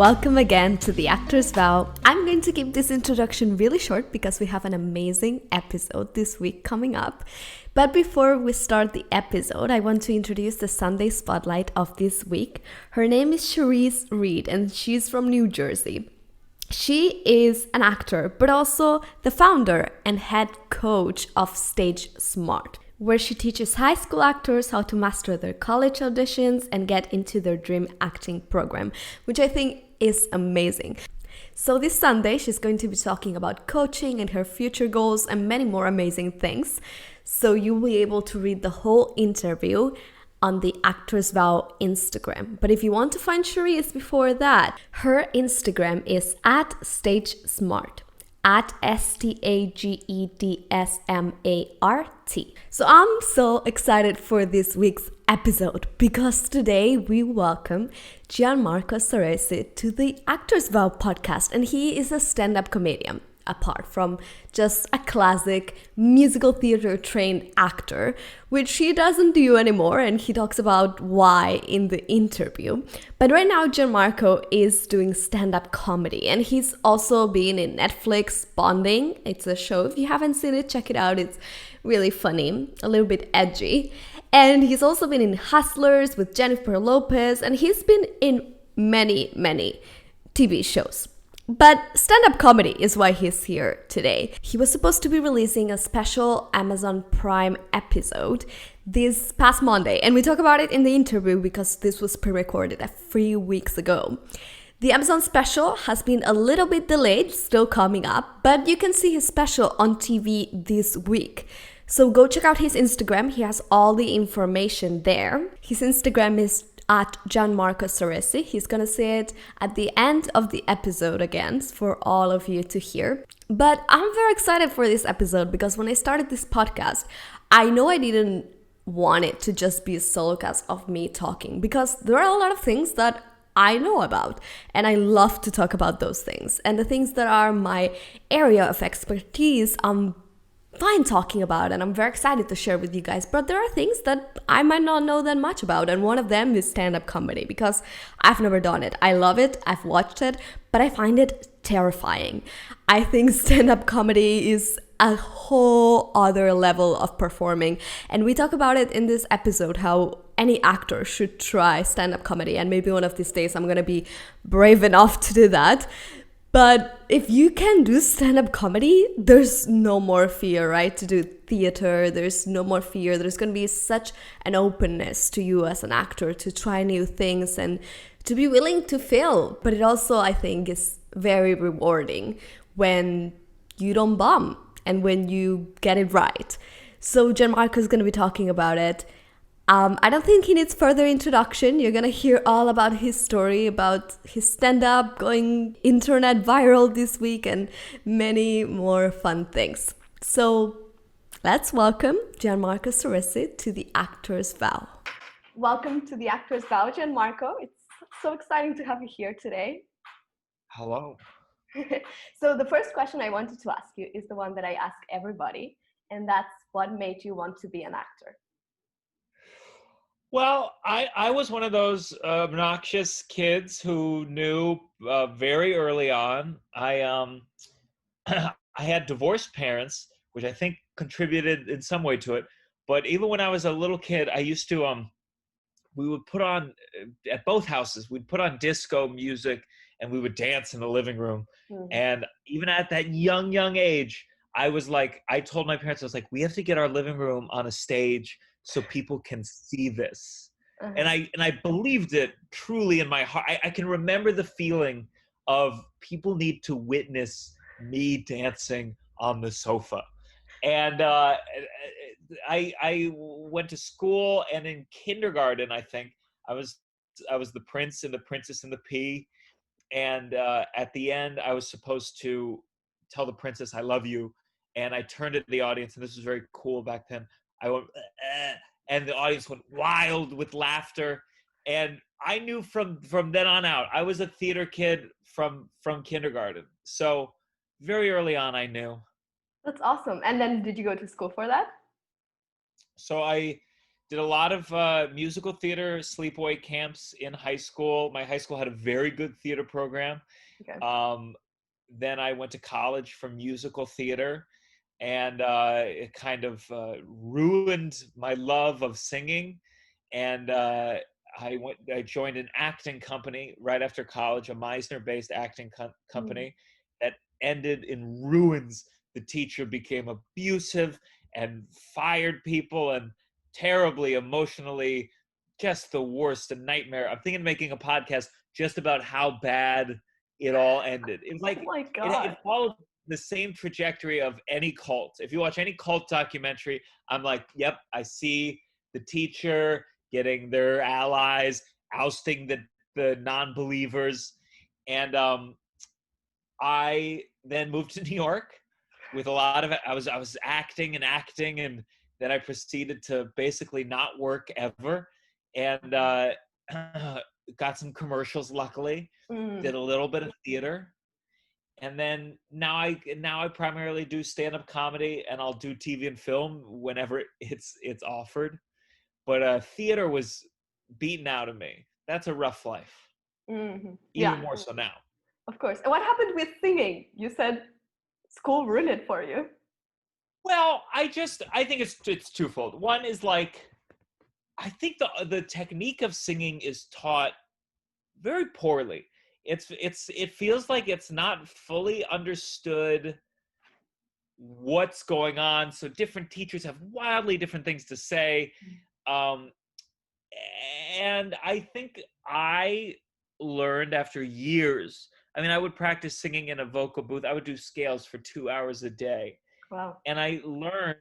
Welcome again to The Actor's Vow. I'm going to keep this introduction really short because we have an amazing episode this week coming up. But before we start the episode, I want to introduce the Sunday spotlight of this week. Her name is Soresi Reed and she's from New Jersey. She is an actor, but also the founder and head coach of Stage Smart, where she teaches high school actors how to master their college auditions and get into their dream acting program, which I think is amazing. So this Sunday, she's going to be talking about coaching and her future goals and many more amazing things. So you'll be able to read the whole interview on the Actor's Vow Instagram. But if you want to find Soresi before that, her Instagram is at StageSmart. At StageDSmart. So I'm so excited for this week's episode because today we welcome Gianmarco Soresi to the Actor's Vow podcast, and he is a stand-up comedian. Apart from just a classic musical theater trained actor, which he doesn't do anymore, and he talks about why in the interview. But right now Gianmarco is doing stand-up comedy, and he's also been in Netflix Bonding. It's a show. If you haven't seen it, check it out. It's really funny, a little bit edgy. And he's also been in Hustlers with Jennifer Lopez, and he's been in many TV shows. But stand-up comedy is why he's here today. He was supposed to be releasing a special Amazon Prime episode this past Monday, and we talk about it in the interview because this was pre-recorded a few weeks ago. The Amazon special has been a little bit delayed, still coming up, but you can see his special on TV this week. So go check out his Instagram. He has all the information there. His Instagram is at Gianmarco Soresi. He's gonna say it at the end of the episode again for all of you to hear. But I'm very excited for this episode because when I started this podcast, I know I didn't want it to just be a solo cast of me talking because there are a lot of things that I know about and I love to talk about those things. And the things that are my area of expertise, I'm fine talking about, and I'm very excited to share with you guys. But there are things that I might not know that much about, and one of them is stand-up comedy because I've never done it. I love it, I've watched it, but I find it terrifying. I think stand-up comedy is a whole other level of performing, and we talk about it in this episode how any actor should try stand-up comedy, and maybe one of these days I'm gonna be brave enough to do that. But if you can do stand-up comedy, there's no more fear, right? To do theater, there's no more fear. There's going to be such an openness to you as an actor to try new things and to be willing to fail. But it also, I think, is very rewarding when you don't bomb and when you get it right. So Gianmarco is going to be talking about it. I don't think he needs further introduction. You're going to hear all about his story, about his stand-up going internet viral this week and many more fun things. So let's welcome Gianmarco Soresi to the Actor's Vow. Welcome to the Actor's Vow, Gianmarco. It's so exciting to have you here today. Hello. So the first question I wanted to ask you is the one that I ask everybody, and that's what made you want to be an actor? Well, I was one of those obnoxious kids who knew very early on. I I had divorced parents, which I think contributed in some way to it. But even when I was a little kid, I used to we would put on at both houses. We'd put on disco music and we would dance in the living room. Mm-hmm. And even at that young age, I told my parents, I was like, we have to get our living room on a stage so people can see this. Uh-huh. And I believed it truly in my heart. I can remember the feeling of people need to witness me dancing on the sofa. And I went to school, and in kindergarten, I think I was the prince and the princess and the pea. And at the end, I was supposed to tell the princess, I love you. And I turned to the audience, and this was very cool back then. I went, and the audience went wild with laughter. And I knew from then on out, I was a theater kid from kindergarten. So very early on, I knew. That's awesome. And then did you go to school for that? So I did a lot of musical theater sleepaway camps in high school. My high school had a very good theater program. Okay. Um, then I went to college for musical theater, and it kind of ruined my love of singing. And I joined an acting company right after college, a Meisner-based acting Mm. company that ended in ruins. The teacher became abusive and fired people, and terribly emotionally, just the worst, a nightmare. I'm thinking of making a podcast just about how bad it all ended. It was Oh like my it God. followed the same trajectory of any cult. If you watch any cult documentary, I'm like, yep, I see the teacher getting their allies, ousting the non-believers. And I then moved to New York with a lot of it. I was acting and acting, and then I proceeded to basically not work ever, and got some commercials. Luckily, Mm. did a little bit of theater, and then now I primarily do stand-up comedy, and I'll do TV and film whenever it's offered. But theater was beaten out of me. That's a rough life, Yeah, even more so now. of course. And what happened with singing? You said school ruined it for you. Well, I think it's twofold. One is like I think the technique of singing is taught very poorly. It feels like it's not fully understood what's going on. So different teachers have wildly different things to say. Um, and I think I learned after years. I mean, I would practice singing in a vocal booth. I would do scales for 2 hours a day. Wow. And I learned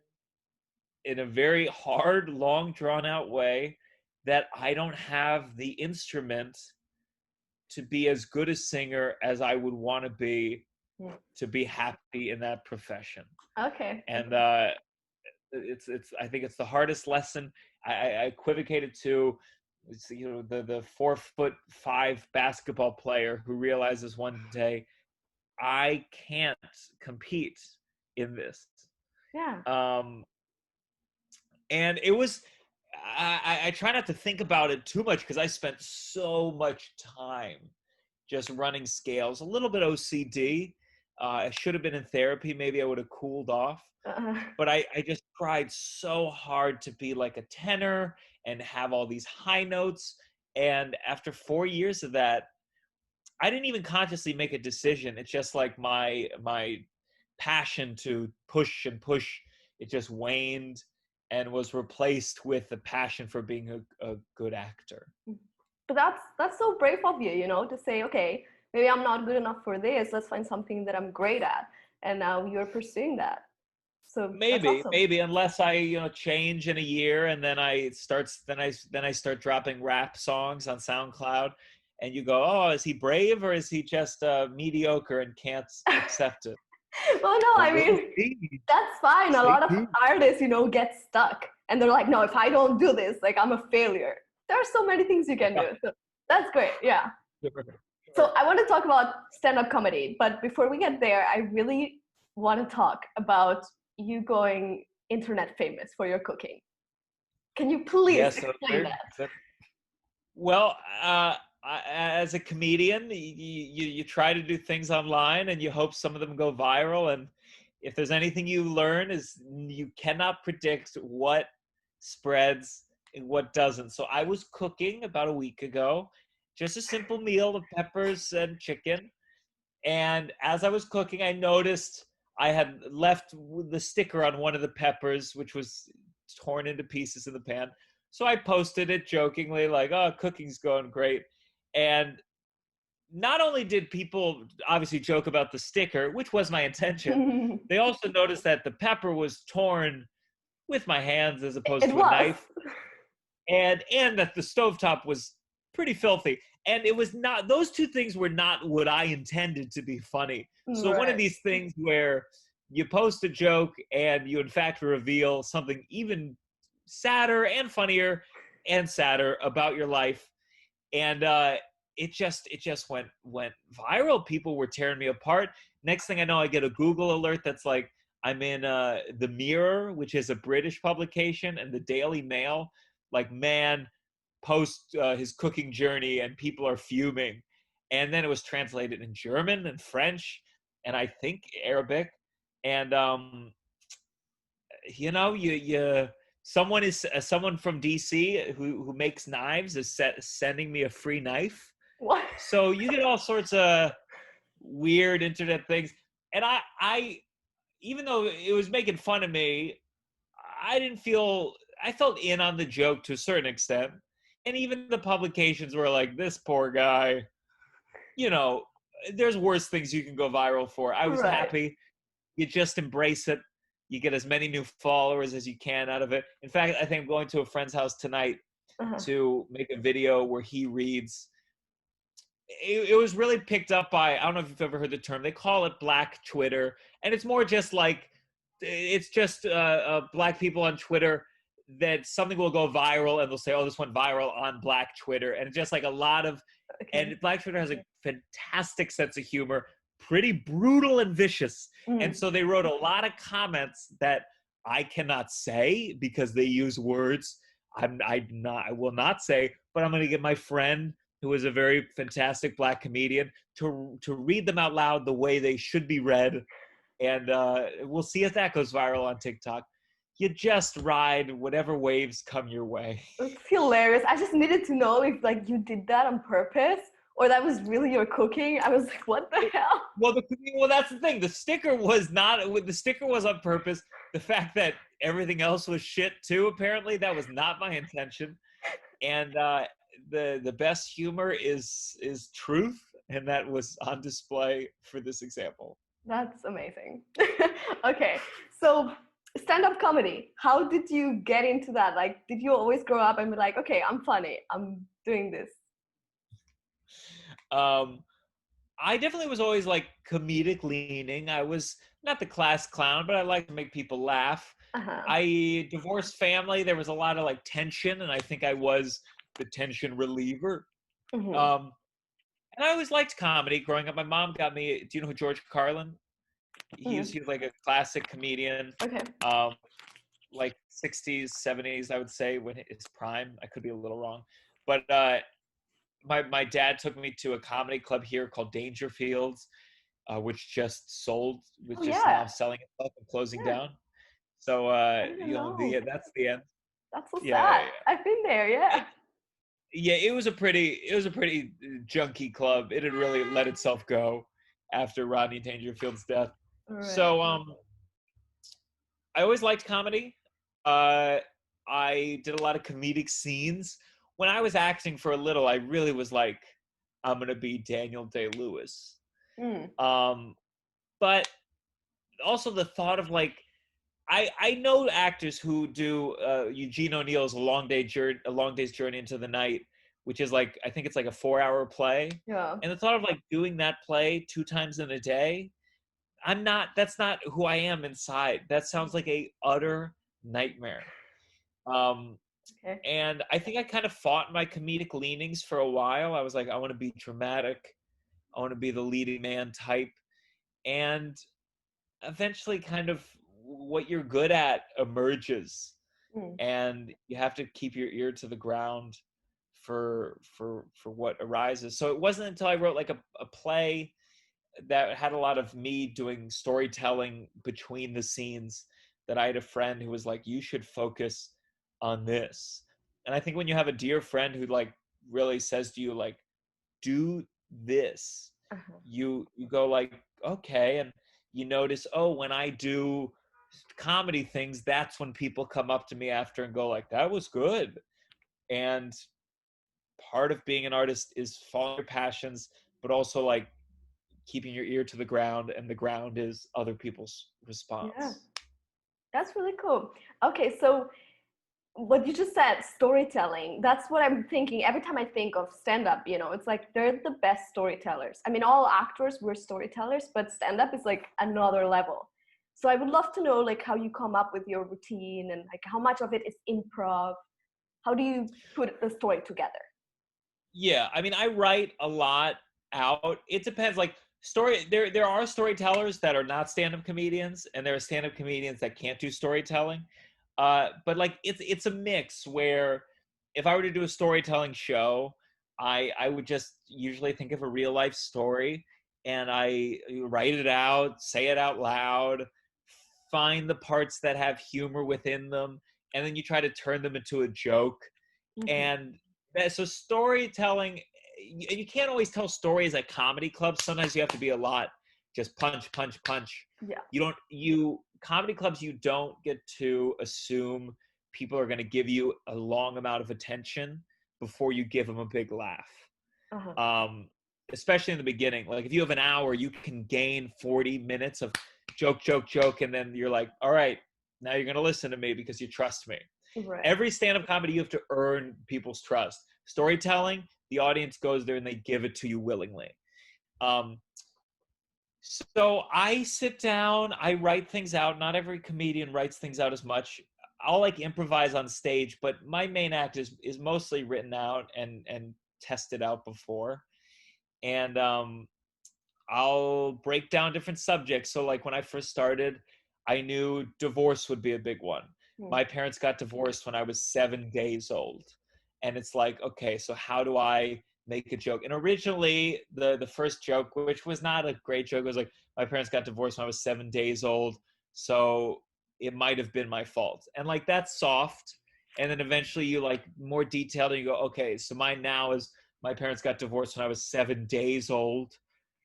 in a very hard, long, drawn out way that I don't have the instrument to be as good a singer as I would want Mm. to be happy in that profession. Okay. And it's I think it's the hardest lesson. I equivocated to the 4'5" basketball player who realizes one day I can't compete in this. Yeah. Um, and it was I try not to think about it too much because I spent so much time just running scales, a little bit OCD. I should have been in therapy. Maybe I would have cooled off. Uh, But I just tried so hard to be like a tenor and have all these high notes. And after 4 years of that, I didn't even consciously make a decision. It's just like my passion to push and push, it just waned and was replaced with the passion for being a good actor. but that's so brave of you, to say, okay, maybe I'm not good enough for this. Let's find something that I'm great at, and now you're pursuing that. So that's awesome. Maybe unless I change in a year and then I start dropping rap songs on SoundCloud, and you go, oh, is he brave or is he just mediocre and can't accept it? Well, no, Well, I we'll mean, see. that's fine. A Stay lot of tuned. artists, get stuck and they're like, no, if I don't do this, like I'm a failure. There are so many things you can do. So that's great. Yeah. So I want to talk about stand-up comedy, but before we get there, I really want to talk about you going internet famous for your cooking. Can you please Yes, explain that? well, as a comedian, you try to do things online and you hope some of them go viral. And if there's anything you learn is you cannot predict what spreads and what doesn't. So I was cooking about a week ago, just a simple meal of peppers and chicken. And as I was cooking, I noticed I had left the sticker on one of the peppers, which was torn into pieces in the pan. So I posted it jokingly, like, oh, cooking's going great. And not only did people obviously joke about the sticker, which was my intention, they also noticed that the pepper was torn with my hands as opposed It to a was. knife, and that the stovetop was pretty filthy. And it was not, those two things were not what I intended to be funny. So one of Right. these things where you post a joke and you in fact reveal something even sadder and funnier and sadder about your life. And it just went viral. People were tearing me apart. Next thing I know, I get a Google alert that's like I'm in the Mirror, which is a British publication, and the Daily Mail. like man post his cooking journey and people are fuming. And then it was translated in German and French and I think Arabic. And you someone from DC who makes knives is sending me a free knife. What? So you get all sorts of weird internet things. And I even though it was making fun of me, I felt in on the joke to a certain extent. And even the publications were like, this poor guy, you know, there's worse things you can go viral for. I was Right. happy. You just embrace it. You get as many new followers as you can out of it. In fact, I think I'm going to a friend's house tonight Uh-huh. to make a video where he reads. It was really picked up by, I don't know if you've ever heard the term, they call it Black Twitter. And it's more just like, it's just Black people on Twitter that something will go viral and they'll say, oh, this went viral on Black Twitter. And it's just like a lot of, Okay. and Black Twitter has a fantastic sense of humor, pretty brutal and vicious. And Mm. so they wrote a lot of comments that I cannot say because they use words I will not say, but I'm going to get my friend who is a very fantastic Black comedian to read them out loud the way they should be read. And we'll see if that goes viral on TikTok. You just ride whatever waves come your way. That's hilarious. I just needed to know if like you did that on purpose or that was really your cooking. I was like, what the hell? Well, that's the thing. The sticker was on purpose. The fact that everything else was shit too, apparently, that was not my intention. And the best humor is truth, and that was on display for this example. That's amazing. Okay, so stand-up comedy. How did you get into that? Like, did you always grow up and be like, okay, I'm funny, I'm doing this? Um, I definitely was always like comedic leaning. I was not the class clown, but I like to make people laugh. Uh-huh. I divorced family. There was a lot of like tension, and I think I was the tension reliever. Mm-hmm. Um, and I always liked comedy growing up. My mom got me. Do you know who George Carlin? Mm-hmm. He was like a classic comedian, Okay. um, like 60s, 70s, I would say, when his prime. I could be a little wrong, but my dad took me to a comedy club here called Dangerfields, which just sold, which Oh just now yeah. selling itself and closing Yeah. down. So I didn't know. that's the end. That's so Yeah, sad. I've been there, yeah. yeah. It was a pretty junky club. It had really let itself go after Rodney Dangerfield's death. All right. So I always liked comedy. Uh, I did a lot of comedic scenes. When I was acting for a little, I really was like, I'm gonna be Daniel Day-Lewis. Mm. Um, but also the thought of like, I know actors who do Eugene O'Neill's A Long Day's Journey into the Night, which is like, I think it's like a 4-hour play. Yeah. And the thought of like doing that play 2 times in a day, that's not who I am inside. That sounds like a utter nightmare. Um, Okay. and I think I kind of fought my comedic leanings for a while. I was like, I want to be dramatic. I want to be the leading man type. And eventually kind of what you're good at emerges. Mm. And you have to keep your ear to the ground for what arises. So it wasn't until I wrote like a play that had a lot of me doing storytelling between the scenes that I had a friend who was like, you should focus on this. And I think when you have a dear friend who like really says to you like, do this, Uh-huh. you go like, okay. And you notice, oh, when I do comedy things, that's when people come up to me after and go like, that was good. And part of being an artist is following your passions, but also like keeping your ear to the ground, and the ground is other people's Yeah. response. That's really cool. Okay, so what you just said, storytelling, that's what I'm thinking. Every time I think of stand-up, it's like they're the best storytellers. I mean, all actors were storytellers, but stand-up is like another level. So I would love to know like how you come up with your routine and like how much of it is improv. How do you put the story together? Yeah, I mean, I write a lot out. It depends. Like there are storytellers that are not stand-up comedians, and there are stand-up comedians that can't do storytelling. But like it's a mix where if I were to do a storytelling show, I would just usually think of a real life story and I write it out, say it out loud, find the parts that have humor within them, and then you try to turn them into a joke. Mm-hmm. And so storytelling, and you can't always tell stories at comedy clubs. Sometimes you have to be a lot just punch, punch, punch. Yeah. Comedy clubs, you don't get to assume people are going to give you a long amount of attention before you give them a big laugh. Uh-huh. Um, Especially in the beginning. Like if you have an hour, you can gain 40 minutes of joke, joke, joke, and then you're like, all right, now you're going to listen to me because you trust me. Right. Every stand-up comedy, you have to earn people's trust. Storytelling, the audience goes there and they give it to you willingly. Um, so I sit down, I write things out. Not every comedian writes things out as much. I'll like improvise on stage, but my main act is mostly written out and tested out before. And I'll break down different subjects. So like when I first started, I knew divorce would be a big one. Mm. My parents got divorced when I was 7 days old. And it's like, okay, so how do I make a joke? And originally the first joke, which was not a great joke, was like, my parents got divorced when I was 7 days old. So it might have been my fault. And like that's soft. And then eventually you like more detailed and you go, okay, so mine now is my parents got divorced when I was 7 days old.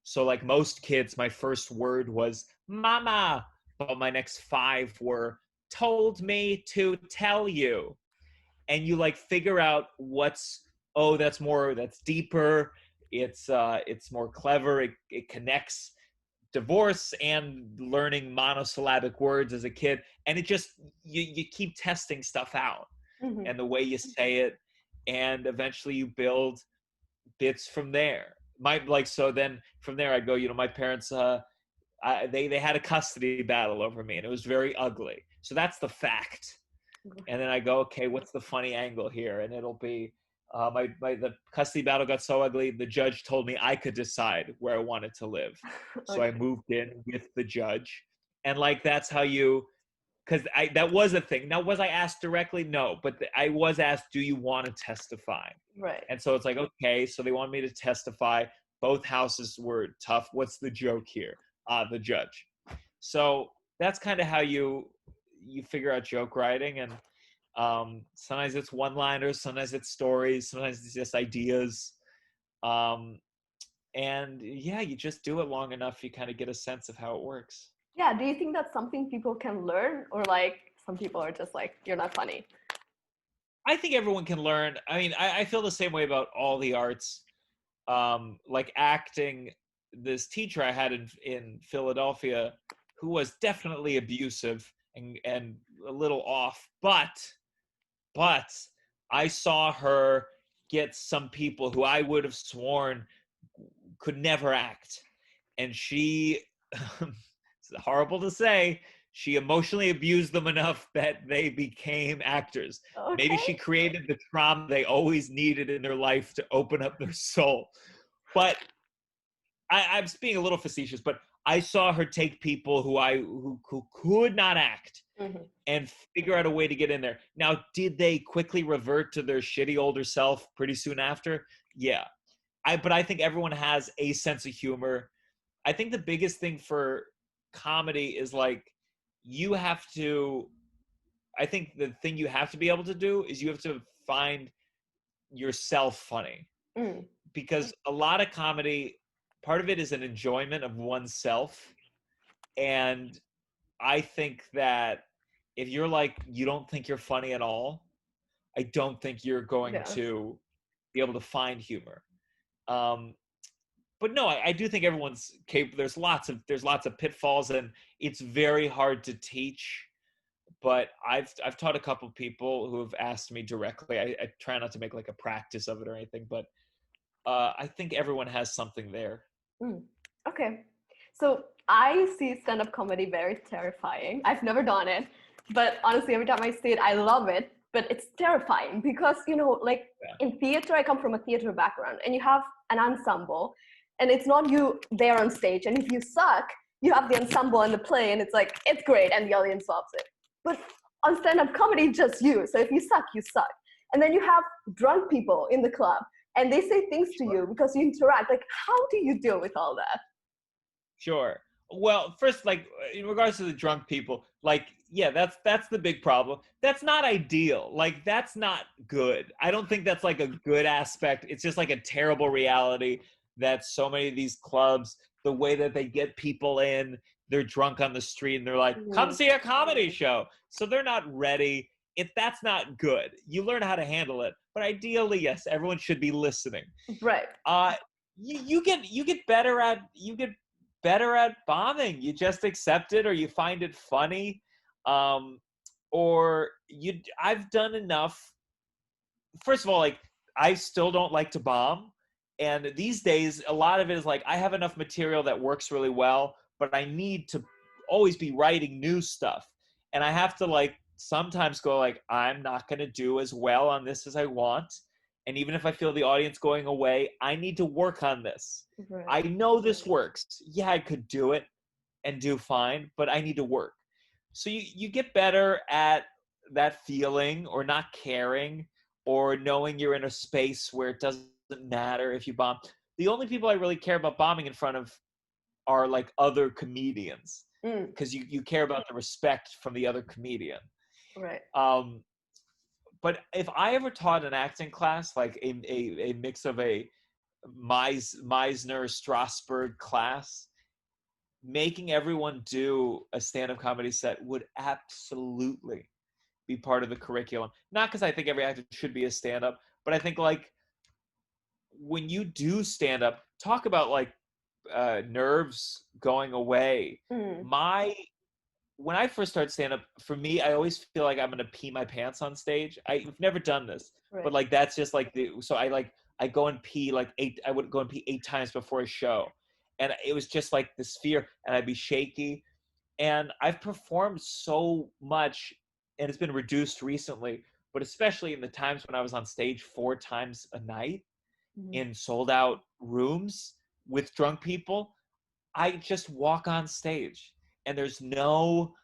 So like most kids, my first word was mama, but my next five were told me to tell you. And you like figure out that's deeper, it's more clever, it connects divorce and learning monosyllabic words as a kid. And it just you keep testing stuff out Mm-hmm. and the way you say it, and eventually you build bits from there. So then from there I go, my parents they had a custody battle over me and it was very ugly. So that's the fact. And then I go, okay, what's the funny angle here? And it'll be the custody battle got so ugly, the judge told me I could decide where I wanted to live. So I Okay. moved in with the judge. And like that's how you, because that was a thing. Now, was I asked directly? No, but I was asked, do you want to testify? Right. And so it's like, okay, so they want me to testify. Both houses were tough. What's the joke here? The judge. So that's kind of how you figure out joke writing. And sometimes it's one-liners, sometimes it's stories, sometimes it's just ideas. And yeah, you just do it long enough, you kind of get a sense of how it works. Yeah. Do you think that's something people can learn, or like some people are just like, you're not funny? I think everyone can learn. I mean, I feel the same way about all the arts. Like acting, this teacher I had in Philadelphia who was definitely abusive and a little off, but I saw her get some people who I would have sworn could never act. And she, it's horrible to say, she emotionally abused them enough that they became actors. Maybe Okay. she created the trauma they always needed in their life to open up their soul. But I'm being a little facetious, but I saw her take people who could not act Mm-hmm. and figure out a way to get in there. Now, did they quickly revert to their shitty older self pretty soon after? Yeah. But I think everyone has a sense of humor. I think the biggest thing for comedy is like I think the thing you have to be able to do is you have to find yourself funny. Mm. Because a lot of comedy, part of it is an enjoyment of oneself. And I think that if you're like, you don't think you're funny at all, I don't think you're going Yeah. to be able to find humor. Um, but no, I do think everyone's capable. There's lots of pitfalls, and it's very hard to teach. But I've taught a couple people who have asked me directly. I try not to make like a practice of it or anything, but I think everyone has something there. Mm. Okay. So I see stand-up comedy very terrifying. I've never done it, but honestly, every time I see it, I love it. But it's terrifying because, like Yeah. in theater, I come from a theater background, and you have an ensemble, and it's not you there on stage. And if you suck, you have the ensemble and the play, and it's like, it's great, and the audience loves it. But on stand-up comedy, just you. So if you suck, you suck. And then you have drunk people in the club and they say things to you because you interact. Like, how do you deal with all that? Sure. Well, first, like in regards to the drunk people, like, yeah, that's the big problem. That's not ideal. Like, that's not good. I don't think that's like a good aspect. It's just like a terrible reality that so many of these clubs, the way that they get people in, they're drunk on the street and they're like, come see a comedy show. So they're not ready. If that's not good, you learn how to handle it. But ideally, yes, everyone should be listening. Right. You get better at bombing. You just accept it, or you find it funny, um, or you. I've done enough. First of all, like, I still don't like to bomb, and these days a lot of it is like I have enough material that works really well, but I need to always be writing new stuff, and I have to like sometimes go like I'm not going to do as well on this as I want, and even if I feel the audience going away, I need to work on this. Right. I know this works. Yeah, I could do it and do fine, but I need to work. So you get better at that feeling, or not caring, or knowing you're in a space where it doesn't matter if you bomb. The only people I really care about bombing in front of are like other comedians, because you care about the respect from the other comedian. Right. But if I ever taught an acting class, like a mix of a Meisner Strasberg class, making everyone do a stand-up comedy set would absolutely be part of the curriculum. Not because I think every actor should be a stand-up, but I think like when you do stand-up, talk about like nerves going away. When I first started stand-up, for me, I always feel like I'm gonna pee my pants on stage. I've never done this, but like that's just like so I go and pee like I would go and pee 8 times before a show, and it was just like this fear, and I'd be shaky. And I've performed so much, and it's been reduced recently, but especially in the times when I was on stage 4 times a night in sold out rooms with drunk people, I just walk on stage and there's no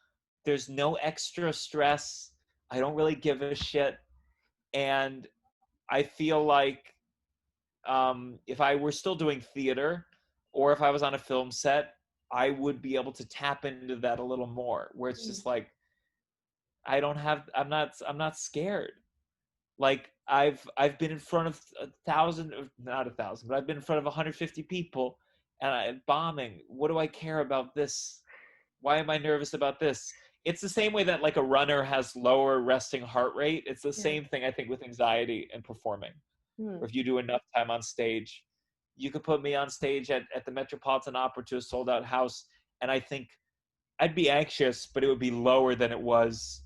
extra stress. I don't really give a shit. And I feel like if I were still doing theater, or if I was on a film set, I would be able to tap into that a little more, where it's just like I'm not scared. Like I've been in front of 1,000, not 1,000, but I've been in front of 150 people, and I'm bombing. What do I care about this? Why am I nervous about this? It's the same way that like a runner has lower resting heart rate. It's the same thing, I think, with anxiety and performing. Or if you do enough time on stage, you could put me on stage at the Metropolitan Opera to a sold out house, and I think I'd be anxious, but it would be lower than it was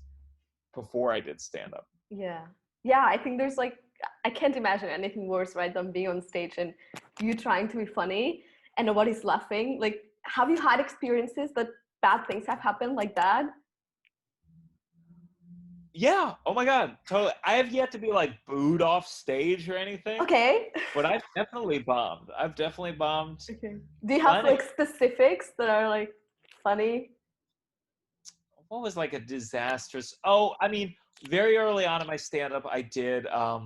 before I did stand up. Yeah, I think there's like, I can't imagine anything worse, right, than being on stage and you trying to be funny and nobody's laughing. Like, have you had experiences that bad things have happened like that? Yeah. Oh my God. Totally. I have yet to be like booed off stage or anything. Okay. But I've definitely bombed. Okay. Do you have like specifics that are like funny? What was like a disastrous? Oh, I mean, very early on in my stand-up, I did. I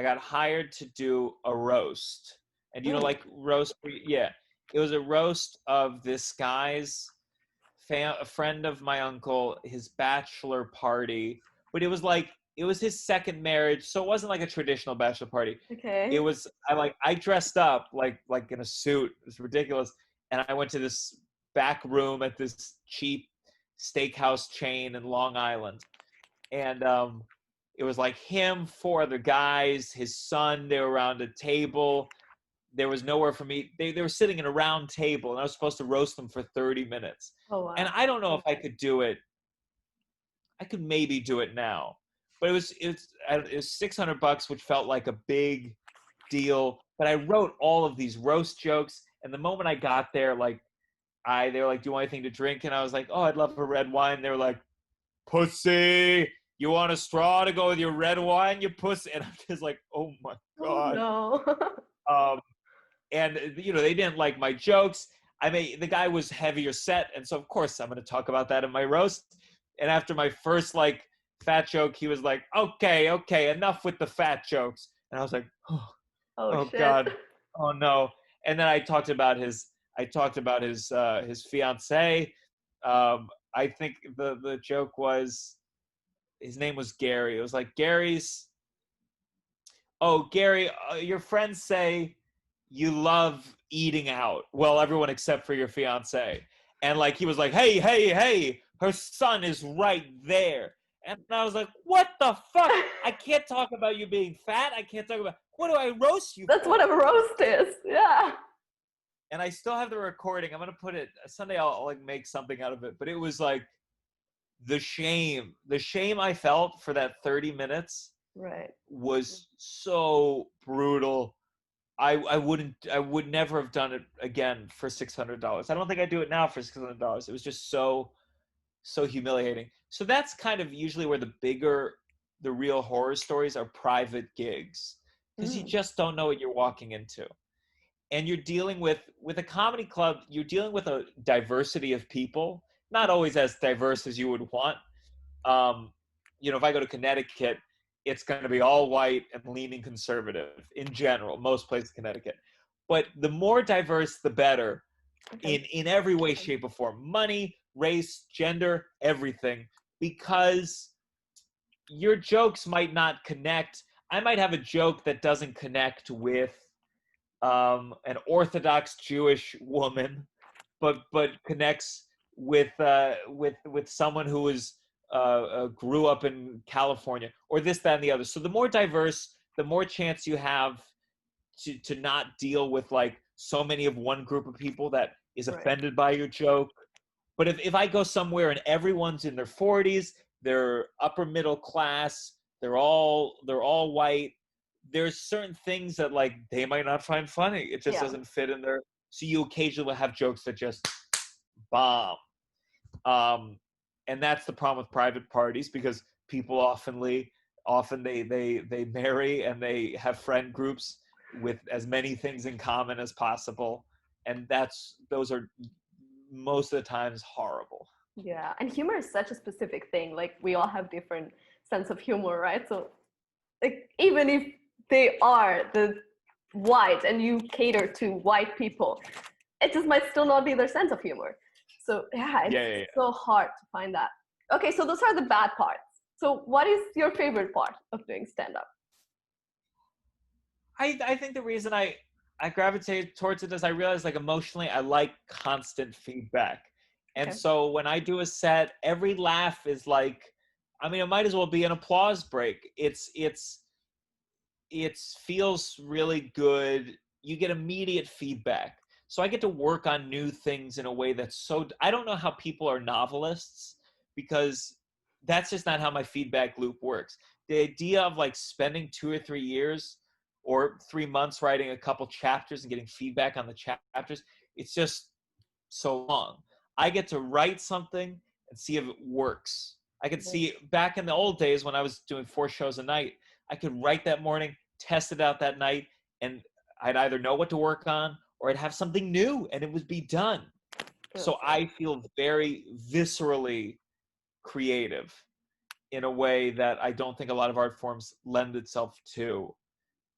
got hired to do a roast, and like roast. Yeah, it was a roast of this guy's a friend of my uncle, his bachelor party, but it was his second marriage, so it wasn't like a traditional bachelor party. Okay. It was I dressed up like in a suit. It was ridiculous, and I went to this back room at this cheap steakhouse chain in Long Island, and it was like him, 4 other guys, his son. They were around a table. There was nowhere for me. They were sitting in a round table, and I was supposed to roast them for 30 minutes. Oh, wow. And I don't know if I could do it. I could maybe do it now, but it was $600, which felt like a big deal. But I wrote all of these roast jokes, and the moment I got there, they were like, "Do you want anything to drink?" And I was like, "Oh, I'd love a red wine." They were like, "Pussy, you want a straw to go with your red wine, you pussy?" And I'm just like, "Oh my God." Oh, no. And they didn't like my jokes. The guy was heavier set, and so of course I'm going to talk about that in my roast. And after my first fat joke, he was like, okay, enough with the fat jokes. And I was like, Oh oh shit. God, oh no. And then I talked about his fiance. I think the joke was, his name was Gary. It was like, Gary, your friends say you love eating out. Well, everyone except for your fiance. And like, he was like, hey, her son is right there. And I was like, what the fuck? I can't talk about you being fat. I can't talk about, what do I roast you That's for? what a roast is. Yeah. And I still have the recording. I'm going to put it, Sunday I'll like make something out of it. But it was like, the shame I felt for that 30 minutes Right. was so brutal. I would never have done it again for $600. I don't think I'd do it now for $600. It was just so humiliating. So that's kind of usually where the real horror stories are, private gigs, because you just don't know what you're walking into. And you're dealing with a comedy club, you're dealing with a diversity of people, not always as diverse as you would want. If I go to Connecticut, it's going to be all white and leaning conservative in general, most places in Connecticut. But the more diverse, the better, in every way, shape, or form. Money, race, gender, everything. Because your jokes might not connect. I might have a joke that doesn't connect with an Orthodox Jewish woman, but connects with someone who grew up in California, or this, that, and the other. So the more diverse, the more chance you have to not deal with like so many of one group of people that is offended by your joke. But if I go somewhere and everyone's in their 40s, they're upper middle class, they're all white, there's certain things that like they might not find funny. It just doesn't fit in there. So you occasionally will have jokes that just bomb. And that's the problem with private parties, because people often they marry and they have friend groups with as many things in common as possible, and those are most of the times horrible. Yeah, and humor is such a specific thing. Like we all have different sense of humor, right? So like even if they are the white and you cater to white people, it just might still not be their sense of humor. So yeah, it's so hard to find that. Okay, so those are the bad parts. So what is your favorite part of doing stand-up? I think the reason I gravitate towards it is I realize, like, emotionally I like constant feedback. And so when I do a set, every laugh is like, I mean, it might as well be an applause break. It feels really good. You get immediate feedback. So I get to work on new things in a way that's so, I don't know how people are novelists, because that's just not how my feedback loop works. The idea of like spending 2 or 3 years or 3 months writing a couple chapters and getting feedback on the chapters, it's just so long. I get to write something and see if it works. I could see back in the old days when I was doing 4 shows a night, I could write that morning, test it out that night, and I'd either know what to work on or I'd have something new and it would be done. So I feel very viscerally creative in a way that I don't think a lot of art forms lend itself to.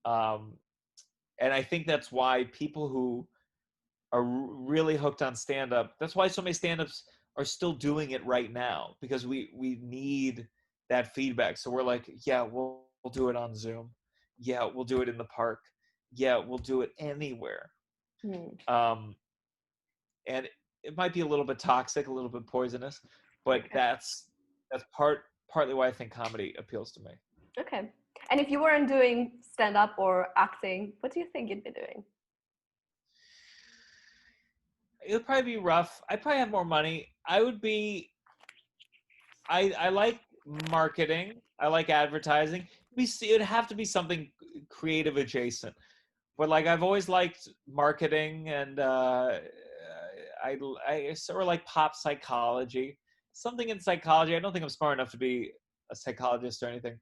And I think that's why people who are really hooked on stand-up, that's why so many stand-ups are still doing it right now, because we need that feedback. So we're like, yeah, we'll do it on Zoom. Yeah, we'll do it in the park. Yeah, we'll do it anywhere. And it might be a little bit toxic, a little bit poisonous, but that's partly why I think comedy appeals to me. Okay. And if you weren't doing stand-up or acting, what do you think you'd be doing? It would probably be rough. I'd probably have more money. I like marketing. I like advertising. It'd have to be something creative adjacent. But like, I've always liked marketing, and I sort of like pop psychology. Something in psychology. I don't think I'm smart enough to be a psychologist or anything,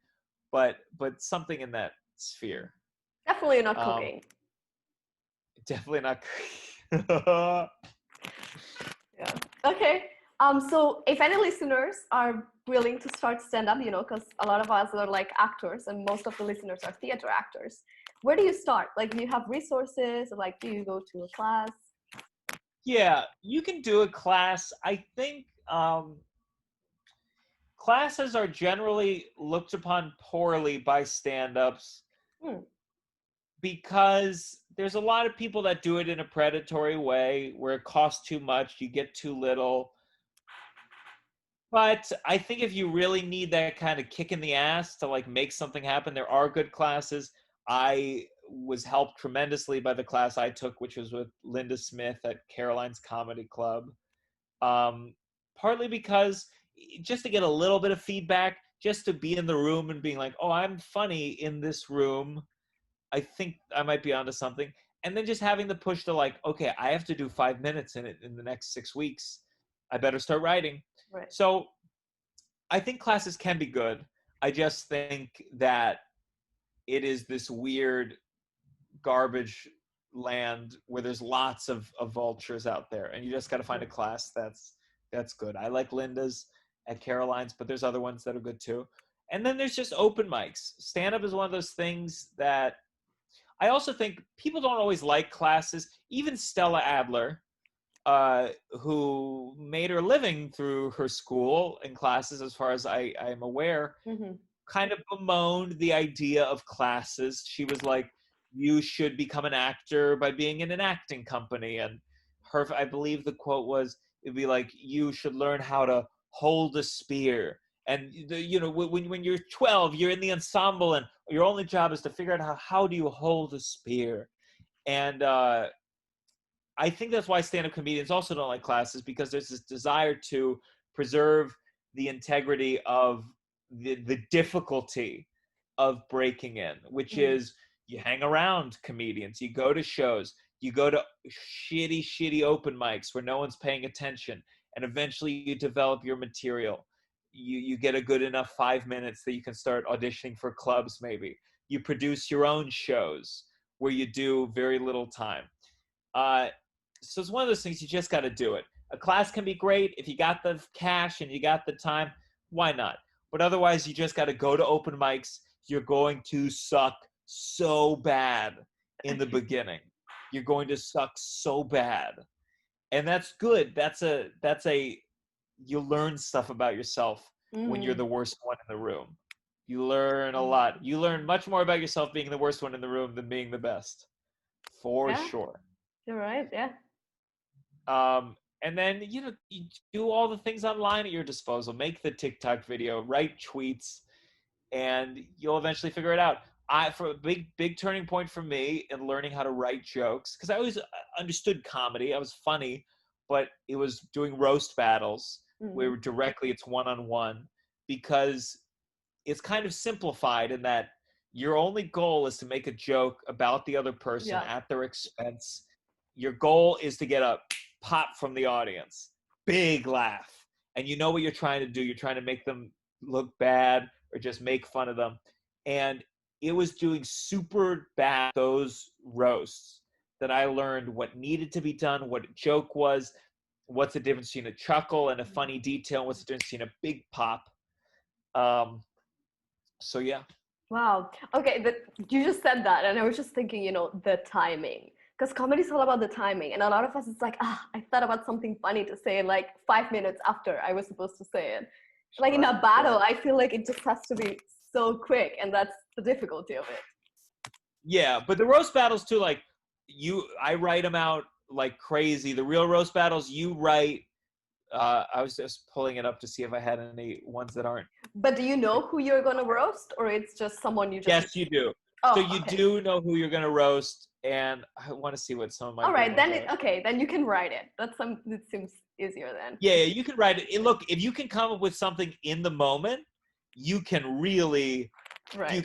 but something in that sphere. Definitely not cooking. Definitely not. Yeah. Okay. So if any listeners are willing to start stand-up, you know, because a lot of us are like actors and most of the listeners are theater actors. Where do you start? Like, do you have resources? Or like, do you go to a class? Yeah, you can do a class. I think classes are generally looked upon poorly by stand-ups Hmm. because there's a lot of people that do it in a predatory way where it costs too much, you get too little. But I think if you really need that kind of kick in the ass to like make something happen, there are good classes. I was helped tremendously by the class I took, which was with Linda Smith at Caroline's Comedy Club. Um, Partly because just to get a little bit of feedback, just to be in the room and being like, oh, I'm funny in this room. I think I might be onto something. And then just having the push to like, okay, I have to do 5 minutes in it in the next 6 weeks. I better start writing. Right. So I think classes can be good. I just think that it is this weird garbage land where there's lots of vultures out there, and you just got to find a class that's good. I like Linda's at Caroline's, but there's other ones that are good too. And then there's just open mics. Stand up is one of those things that I also think people don't always like classes. Even Stella Adler, who made her living through her school and classes, as far as I'm aware, Mm-hmm. kind of bemoaned the idea of classes. She was like, you should become an actor by being in an acting company. And her, I believe the quote was, it'd be like, you should learn how to hold a spear. And you know, when you're 12, you're in the ensemble, and your only job is to figure out how do you hold a spear. And I think that's why stand-up comedians also don't like classes, because there's this desire to preserve the integrity of the difficulty of breaking in, which Mm-hmm. is you hang around comedians, you go to shows, you go to shitty open mics where no one's paying attention, and eventually you develop your material. You get a good enough 5 minutes that you can start auditioning for clubs maybe. You produce your own shows where you do very little time. Uh, so it's one of those things, you just got to do it. A class can be great if you got the cash and you got the time. Why not? But otherwise, you just got to go to open mics. You're going to suck so bad in the beginning. You're going to suck so bad, and that's good. That's a you learn stuff about yourself when you're Mm-hmm. the worst one in the room. You learn a lot. You learn much more about yourself being the worst one in the room than being the best, for Yeah, sure. you're right. Yeah. And then you do all the things online at your disposal. Make the TikTok video, write tweets, and you'll eventually figure it out. For a big turning point for me in learning how to write jokes, because I always understood comedy. I was funny, but it was doing roast battles Mm-hmm. where directly it's one-on-one, because it's kind of simplified in that your only goal is to make a joke about the other person Yeah. at their expense. Your goal is to get a pop from the audience, big laugh. And you know what you're trying to do. You're trying to make them look bad or just make fun of them. And it was doing super bad those roasts that I learned what needed to be done, what a joke was, what's the difference between a chuckle and a funny detail, what's the difference between a big pop. Um, so yeah. Wow. Okay, but you just said that, and I was just thinking, you know, the timing. Because comedy is all about the timing, and a lot of us, it's like, I thought about something funny to say like 5 minutes after I was supposed to say it. Like in Sure, a battle, sure. I feel like it just has to be so quick, and that's the difficulty of it. Yeah, but the roast battles too, like I write them out like crazy. The real roast battles, you write. I was just pulling it up to see if I had any ones that aren't. But do you know who you're gonna roast, or it's just someone you just? Yes, you do. So Oh, you okay. do know who you're gonna roast, and I want to see what some of my All good right, ones then are. okay, then you can write it. It seems easier then. Yeah, you can write it. Look, if you can come up with something in the moment, you can really, Right.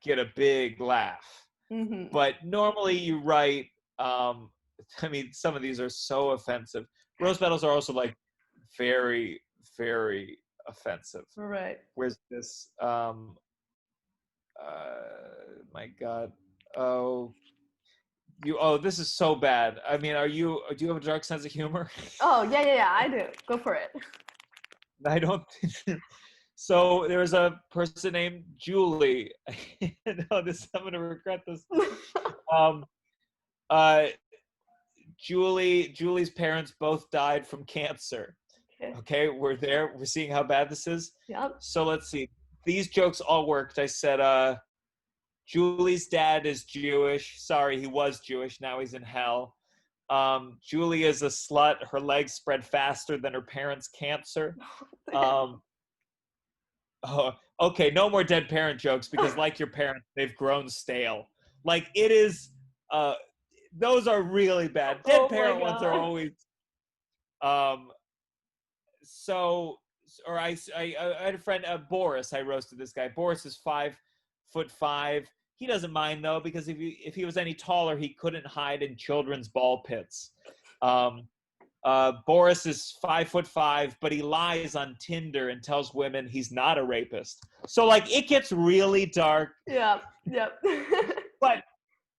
get a big laugh. Mm-hmm. But normally you write. I mean, some of these are so offensive. Roast battles are also like very, very offensive. Right. Where's this? My God. Oh, this is so bad. I mean, do you have a dark sense of humor? Oh, yeah, I do. Go for it. I don't. So there was a person named Julie. No, I'm gonna regret this. Um, uh, Julie's parents both died from cancer. Okay. Okay, we're there. We're seeing how bad this is. Yep. So let's see. These jokes all worked. I said, Julie's dad is Jewish. Sorry, he was Jewish. Now he's in hell. Julie is a slut. Her legs spread faster than her parents' cancer. Um, oh, okay, no more dead parent jokes because, like your parents, they've grown stale. Like it is. Those are really bad. Dead Oh my parent ones are God. always. Um, so, or I had a friend, Boris. I roasted this guy. Boris is 5'5". He doesn't mind though because if he was any taller, he couldn't hide in children's ball pits. Um, Boris is 5'5", but he lies on Tinder and tells women he's not a rapist. So like it gets really dark. Yeah. Yep. But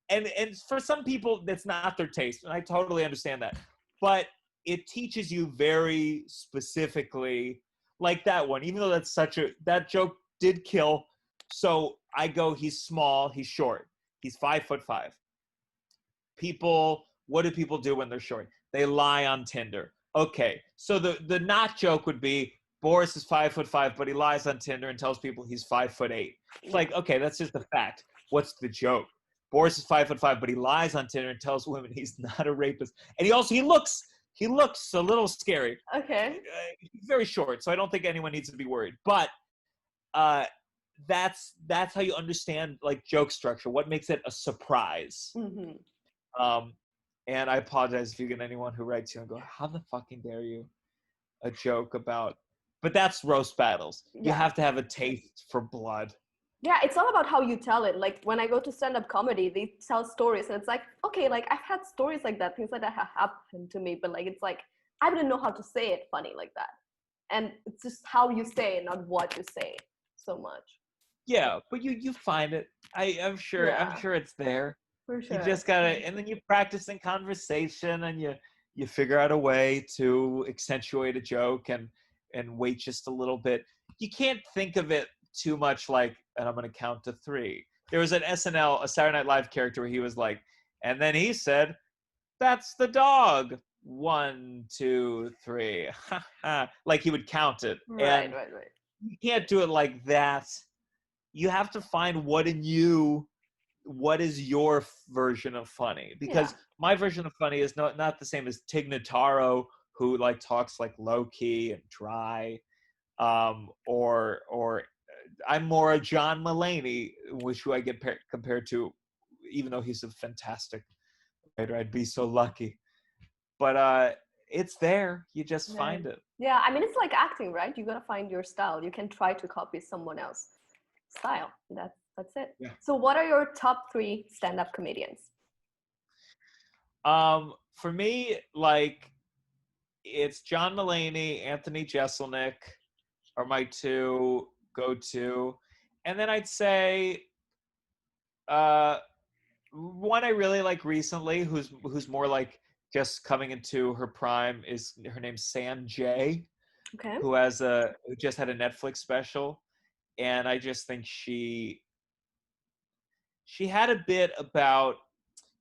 and for some people that's not their taste, and I totally understand that. But it teaches you very specifically, like that one. Even though that joke did kill. So I go, he's small, he's short, he's 5'5". What do people do when they're short? They lie on Tinder. Okay, so the not joke would be Boris is 5'5", but he lies on Tinder and tells people he's 5'8". It's like, okay, that's just a fact. What's the joke? Boris is 5'5", but he lies on Tinder and tells women he's not a rapist. And he looks a little scary. Okay. He's very short, so I don't think anyone needs to be worried. But that's how you understand like joke structure. What makes it a surprise? Mm-hmm. And I apologize if you get anyone who writes you and go, how the fucking dare you? A joke about, but that's roast battles. You Yeah. have to have a taste for blood. Yeah, it's all about how you tell it. Like when I go to stand-up comedy, they tell stories and it's like, okay, like I've had stories like that, things like that have happened to me, but like it's like I wouldn't know how to say it funny like that. And it's just how you say it, not what you say so much. Yeah, but you find it. I'm sure it's there. For You sure. just gotta, and then you practice in conversation, and you figure out a way to accentuate a joke and wait just a little bit. You can't think of it too much like, and I'm gonna count to 3. There was an SNL, a Saturday Night Live character where he was like, and then he said, "That's the dog. 1, 2, 3." Like he would count it. Right. And you can't do it like that. You have to find what is your version of funny, because my version of funny is not the same as Tig Notaro, who like talks like low key and dry, or I'm more a John Mulaney, who I get compared to, even though he's a fantastic writer. I'd be so lucky, but it's there. You just find it. Yeah, I mean it's like acting, right? You gotta find your style. You can try to copy someone else's style. That's it. Yeah. So what are your top 3 stand-up comedians? For me, like it's John Mulaney, Anthony Jeselnik are my 2 go-to, and then I'd say one I really like recently, who's more like just coming into her prime, is her name's Sam J, Okay. who just had a Netflix special, and I just think she had a bit about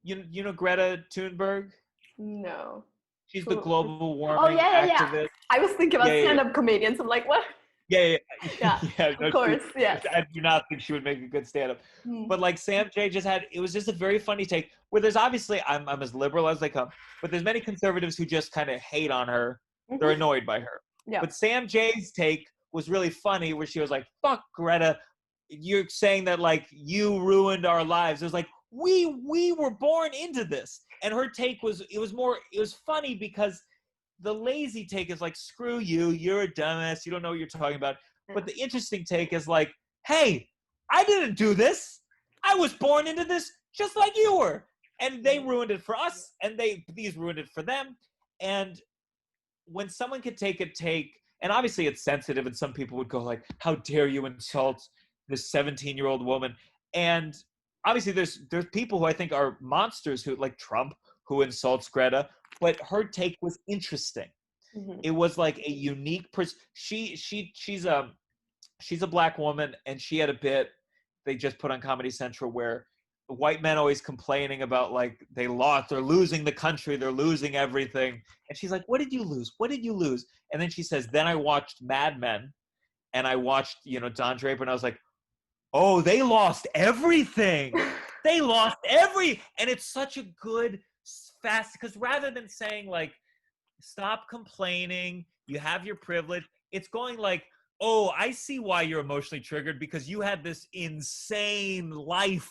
you know Greta Thunberg. No. She's the global warming Oh yeah. activist. I was thinking about stand-up comedians. I'm like, what? Yeah. Yeah, of course, yes. I do not think she would make a good stand-up. But like Sam J it was just a very funny take where there's obviously, I'm as liberal as they come, but there's many conservatives who just kind of hate on her. They're annoyed by her. Yeah. But Sam J's take was really funny, where she was like, fuck Greta, you're saying that like you ruined our lives. It was like, we were born into this. And her take was funny because the lazy take is like, screw you, you're a dumbass, you don't know what you're talking about. But the interesting take is like, hey, I didn't do this. I was born into this just like you were. And they ruined it for us, and these ruined it for them. And when someone could take a take, and obviously it's sensitive, and some people would go like, how dare you insult this 17-year-old woman? And obviously there's people who I think are monsters, who like Trump, who insults Greta, but her take was interesting. It was like a unique person. She's a black woman, and she had a bit they just put on Comedy Central where white men always complaining about like they're losing the country, they're losing everything, and she's like, "What did you lose? What did you lose?" And then she says, "Then I watched Mad Men, and I watched Don Draper, and I was like, oh, they lost everything. They lost and it's such a good fast because rather than saying like stop complaining, you have your privilege, it's going like, oh, I see why you're emotionally triggered because you had this insane life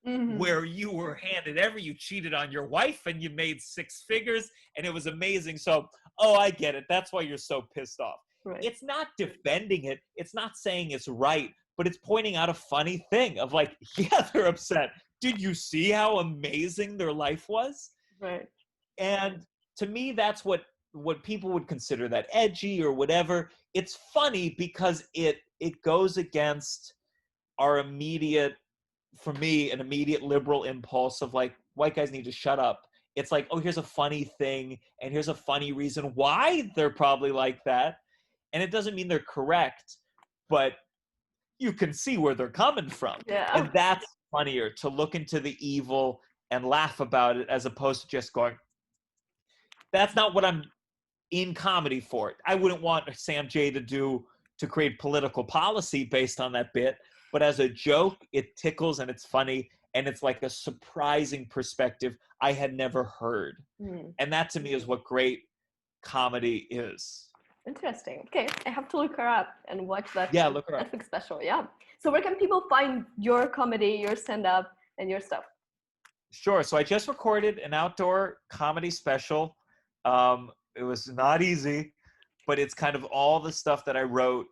where you were handed you cheated on your wife and you made six figures and it was amazing. So, oh, I get it. That's why you're so pissed off. Right. It's not defending it. It's not saying it's right, but it's pointing out a funny thing of like, yeah, they're upset. Did you see how amazing their life was? Right. And to me, that's what people would consider that edgy or whatever. It's funny because it goes against our immediate, for me, an immediate liberal impulse of like, white guys need to shut up. It's like, oh, here's a funny thing, and here's a funny reason why they're probably like that. And it doesn't mean they're correct, but you can see where they're coming from. Yeah. And that's funnier, to look into the evil and laugh about it as opposed to just going, that's not what I'm in comedy for. I wouldn't want Sam J to create political policy based on that bit, but as a joke, it tickles and it's funny and it's like a surprising perspective I had never heard. And that to me is what great comedy is. Interesting. Okay, I have to look her up and watch that Look her up. Netflix special. Yeah. So where can people find your comedy, your stand-up, and your stuff? Sure. So I just recorded an outdoor comedy special. It was not easy, but it's kind of all the stuff that I wrote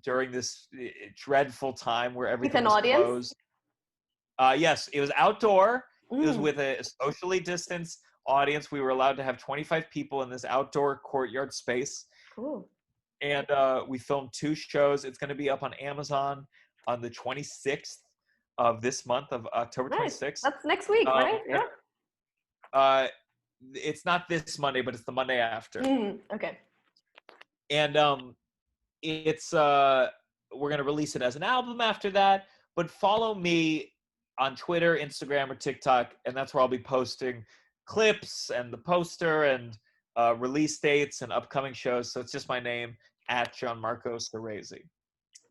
during this dreadful time where everything was closed. Yes, it was outdoor. It was with a socially distanced audience. We were allowed to have 25 people in this outdoor courtyard space. Cool. And we filmed 2 shows. It's going to be up on Amazon on the 26th of this month of October 26th. That's next week, right? Yeah. It's not this Monday, but it's the Monday after. Okay. And it's we're going to release it as an album after that. But follow me on Twitter, Instagram, or TikTok, and that's where I'll be posting clips and the poster and release dates and upcoming shows. So it's just my name, at Gianmarco Soresi.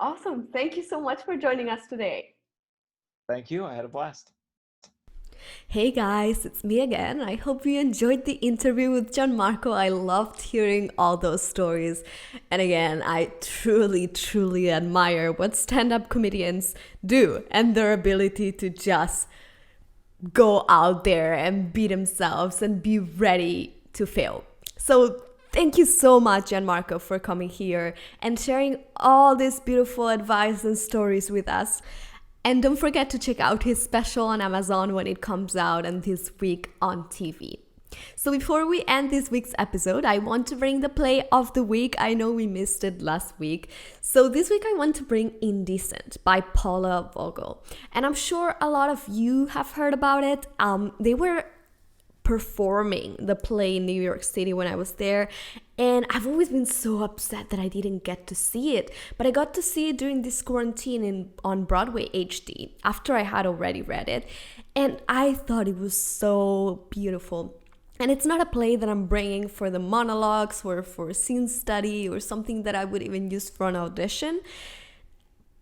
Awesome. Thank you so much for joining us today. Thank you. I had a blast. Hey guys, it's me again. I hope you enjoyed the interview with Gianmarco. I loved hearing all those stories. And again, I truly, truly admire what stand-up comedians do and their ability to just go out there and be themselves and be ready to fail. So thank you so much, Gianmarco, for coming here and sharing all this beautiful advice and stories with us. And don't forget to check out his special on Amazon when it comes out and this week on TV. So before we end this week's episode, I want to bring the play of the week. I know we missed it last week. So this week I want to bring Indecent by Paula Vogel. And I'm sure a lot of you have heard about it. They were performing the play in New York City when I was there, and I've always been so upset that I didn't get to see it, but I got to see it during this quarantine on Broadway HD after I had already read it, and I thought it was so beautiful. And it's not a play that I'm bringing for the monologues or for scene study or something that I would even use for an audition,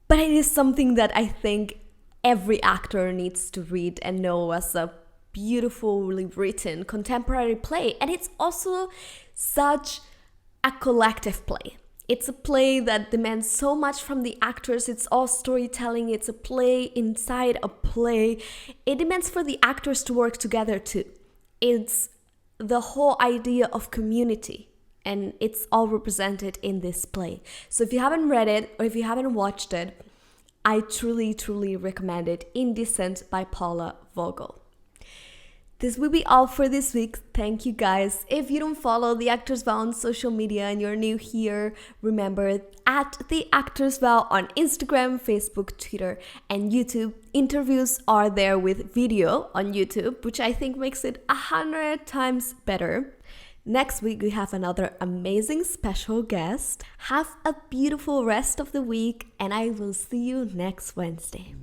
but it is something that I think every actor needs to read and know as a beautifully written contemporary play. And it's also such a collective play. It's a play that demands so much from the actors. It's all storytelling. It's a play inside a play. It demands for the actors to work together too. It's the whole idea of community, and it's all represented in this play. So if you haven't read it or if you haven't watched it, I truly, truly recommend it. Indecent by Paula Vogel. This will be all for this week. Thank you guys. If you don't follow The Actors Vow on social media and you're new here, remember at The Actors Vow on Instagram, Facebook, Twitter, and YouTube. Interviews are there with video on YouTube, which I think makes it 100 times better. Next week, we have another amazing special guest. Have a beautiful rest of the week, and I will see you next Wednesday.